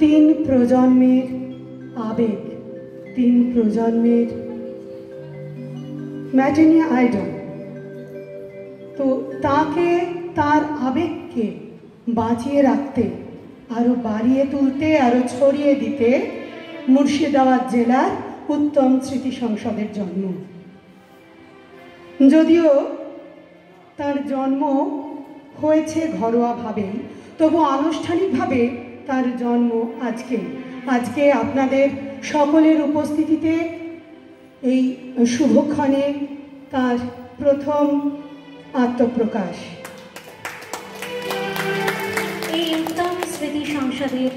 তিন প্রজন্মের আবেগ, তিন প্রজন্মের ম্যাটিনি আইডল। তো তাকে, তার আবেগকে বাঁচিয়ে রাখতে, আরও বাড়িয়ে তুলতে, আরও ছড়িয়ে দিতে মুর্শিদাবাদ জেলার উত্তম স্মৃতি সংসদের জন্ম। যদিও তার জন্ম হয়েছে ঘরোয়াভাবেই, তবু আনুষ্ঠানিকভাবে তার জন্ম আজকে আপনাদের সকলের উপস্থিতিতে এই শুভক্ষণে তার প্রথম আত্মপ্রকাশ। এই উত্তম স্মৃতি সংসদের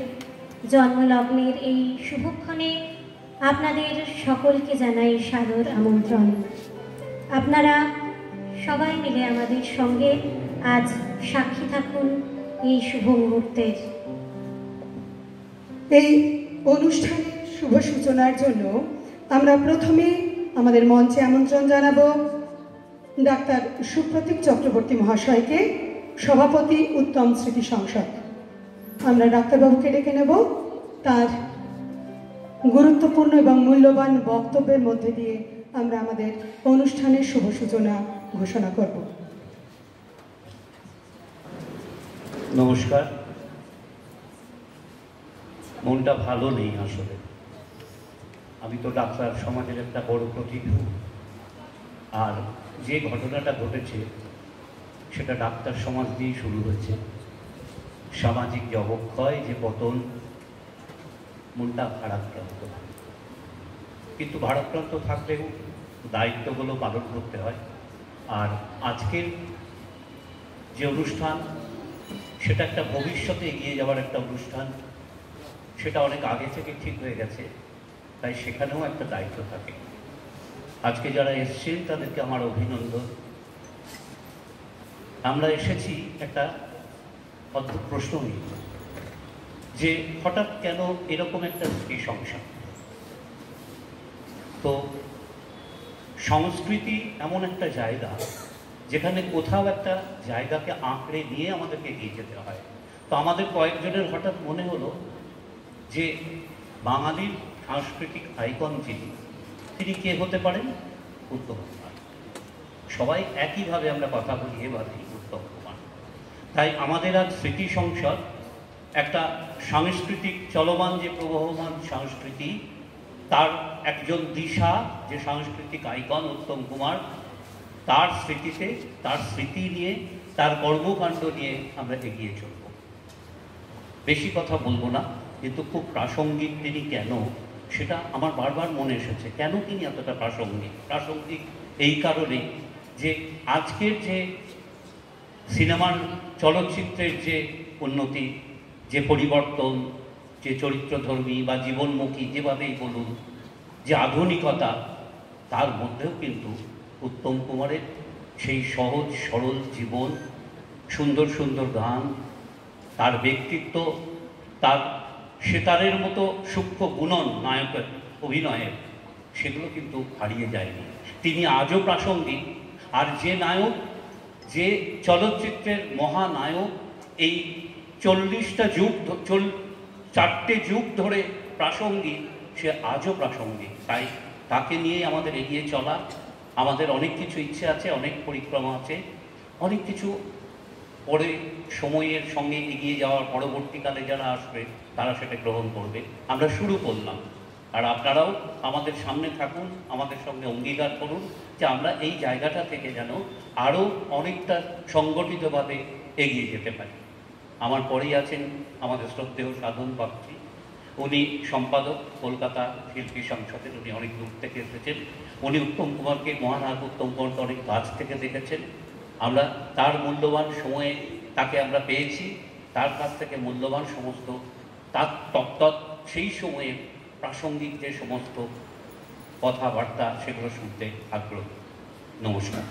জন্মলগ্নের এই শুভক্ষণে আপনাদের সকলকে জানাই সাদর আমন্ত্রণ। আপনারা সবাই মিলে আমাদের সঙ্গে আজ সাক্ষী থাকুন এই শুভ মুহূর্তের। এই অনুষ্ঠানের শুভ সূচনার জন্য আমরা প্রথমে আমাদের মঞ্চে আমন্ত্রণ জানাবো ডাক্তার সুপ্রতীক চক্রবর্তী মহাশয়কে, সভাপতি উত্তম স্মৃতি সংসদ। আমরা ডাক্তারবাবুকে ডেকে নেব, তার গুরুত্বপূর্ণ এবং মূল্যবান বক্তব্যের মধ্যে দিয়ে আমরা আমাদের অনুষ্ঠানের শুভ সূচনা ঘোষণা করব। নমস্কার। মনটা ভালো নেই আসলে। আমি তো ডাক্তার সমাজের একটা বড় প্রতিনিধি, আর যে ঘটনাটা ঘটেছে সেটা ডাক্তার সমাজ দিয়েই শুরু হয়েছে। সামাজিক যে অবক্ষয়, যে পতন, মনটা ভারাক্রান্ত। কিন্তু ভারাক্রান্ত থাকলেও দায়িত্বগুলো পালন করতে হয়। আর আজকের যে অনুষ্ঠান, সেটা একটা ভবিষ্যতে এগিয়ে যাওয়ার একটা অনুষ্ঠান, সেটা অনেক আগে থেকে ঠিক হয়ে গেছে, তাই সেখানেও একটা দায়িত্ব থাকে। আজকে যারা এসছেন তাদেরকে আমার অভিনন্দন। আমরা এসেছি একটা অদ্ভুত প্রশ্ন নিয়ে, যে হঠাৎ কেন এরকম একটা স্ত্রী সংসার। তো সংস্কৃতি এমন একটা জায়গা যেখানে কোথাও একটা জায়গাকে আঁকড়ে নিয়ে আমাদেরকে এগিয়ে যেতে হয়। তো আমাদের কয়েকজনের হঠাৎ মনে হলো যে বাঙালির সাংস্কৃতিক আইকন তিনি কে হতে পারেন? উত্তম কুমার। সবাই একইভাবে আমরা কথা বলি, এভাবে উত্তম কুমার। তাই আমাদের আজ স্মৃতি সংসদ একটা সাংস্কৃতিক চলমান যে প্রবহমান সংস্কৃতি, তার একজন দিশা, যে সাংস্কৃতিক আইকন উত্তম কুমার, তার স্মৃতিতে, তার স্মৃতি নিয়ে, তার কর্মকাণ্ড নিয়ে আমরা এগিয়ে চলব। বেশি কথা বলবো না, কিন্তু খুব প্রাসঙ্গিক তিনি কেন, সেটা আমার বারবার মনে এসেছে। কেন তিনি এতটা প্রাসঙ্গিক এই কারণে যে আজকের যে সিনেমার, চলচ্চিত্রের যে উন্নতি, যে পরিবর্তন, যে চরিত্রধর্মী বা জীবনমুখী, যেভাবেই বলুন, যে আধুনিকতা, তার মধ্যেও কিন্তু উত্তম কুমারের সেই সহজ সরল জীবন, সুন্দর সুন্দর গান, তার ব্যক্তিত্ব, তার সেতারের মতো সূক্ষ্ম গুণন নায়কের অভিনয়ের, সেগুলো কিন্তু হারিয়ে যায়নি। তিনি আজও প্রাসঙ্গিক। আর যে নায়ক, যে চলচ্চিত্রের মহানায়ক এই 4টে যুগ ধরে প্রাসঙ্গিক, সে আজও প্রাসঙ্গিক। তাই তাকে নিয়ে আমাদের এগিয়ে চলা। আমাদের অনেক কিছু ইচ্ছে আছে, অনেক পরিক্রমা আছে, অনেক কিছু পরে সময়ের সঙ্গে এগিয়ে যাওয়ার পরবর্তীকালে যারা আসবে তারা সেটা গ্রহণ করবে। আমরা শুরু করলাম, আর আপনারাও আমাদের সামনে থাকুন, আমাদের সঙ্গে অঙ্গীকার করুন যে আমরা এই জায়গাটা থেকে যেন আরও অনেকটা সংগঠিতভাবে এগিয়ে যেতে পারি। আমার পরেই আছেন আমাদের শ্রদ্ধেয় সাধন বাগচি। উনি সম্পাদক, কলকাতা শিল্পী সংসদের। উনি অনেক দূর থেকে এসেছেন। উনি উত্তম কুমারকে, মহানায়ক উত্তম কুমারকে অনেক কাছ থেকে দেখেছেন। আমরা তার মূল্যবান সময়ে তাকে আমরা পেয়েছি, তার কাছ থেকে মূল্যবান সমস্ত তার তত্ত্ব, সেই সময়ে প্রাসঙ্গিক যে সমস্ত কথাবার্তা, সেগুলো শুনতে আগ্রহী। নমস্কার।